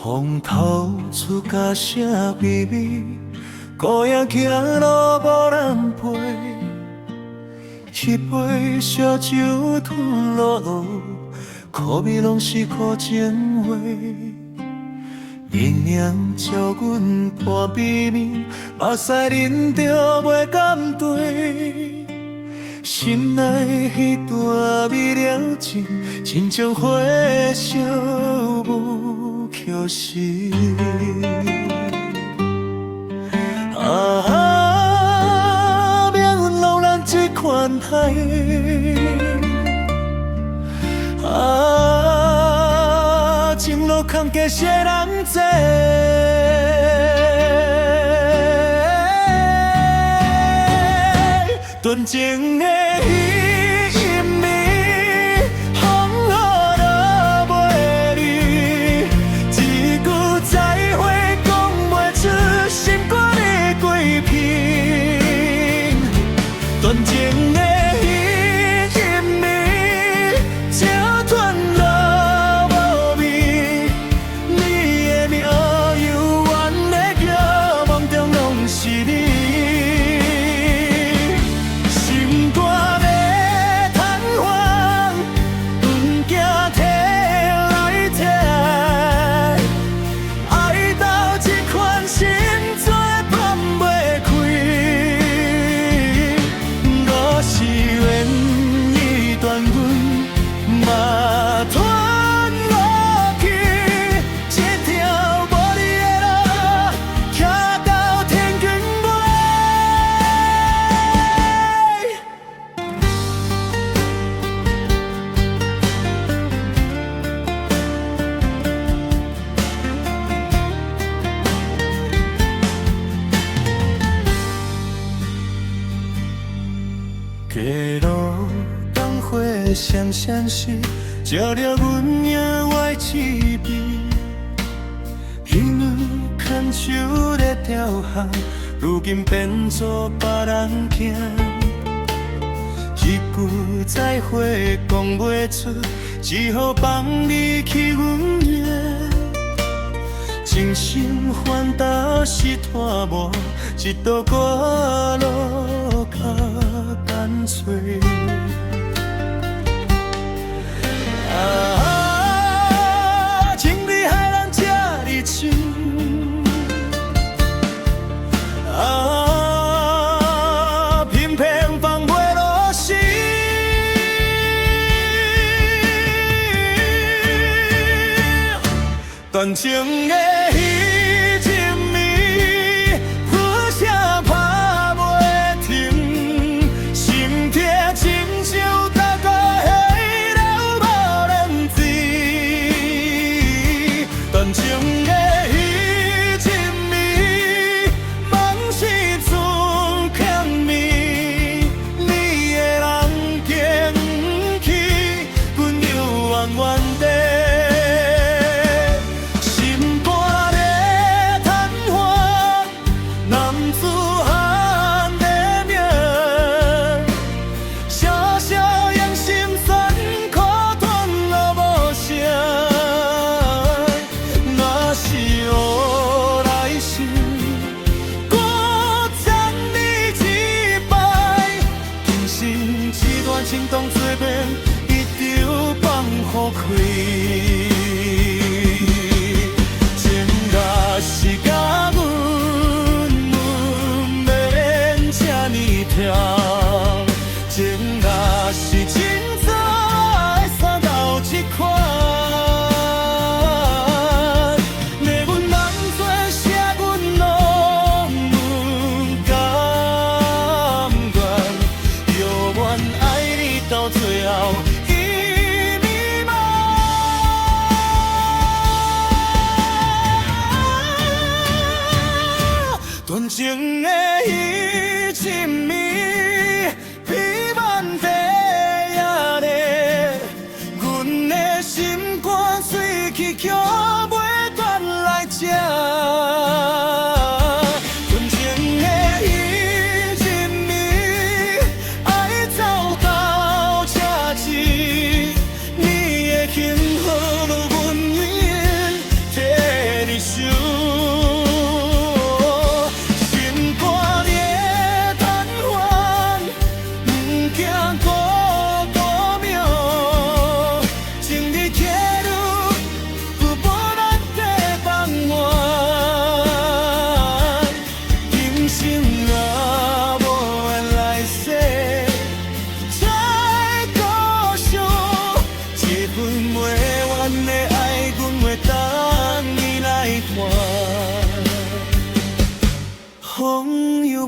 风透出甲声微微，孤影行路无人陪。一杯烧酒吞落肚，苦味拢是苦情话。念念照阮半边面，目屎忍着袂敢对。心内迄段美了情，亲像火烧无休息。命运落咱这款害。情路坎坷些人多。纯情的伊因暝，风雨都袂离，一句再会讲袂出心肝的鬼片。纯情的伊因暝，桥断路无味，你的名犹原的叫梦中拢是你。街路灯火闪闪时，照亮阮野外痴悲。彼女牵手在雕行，如今变作别人行。一句再会讲袂出，只好放你去阮约。真心反倒是拖磨，一道歌路较干脆。情理害人这呢深，偏偏放袂落心。断情的心肝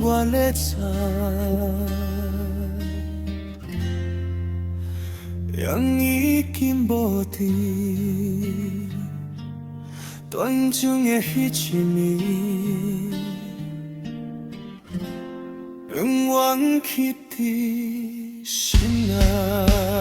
我咧知，人已经无伫，断肠的迄一暝，永远刻伫心内。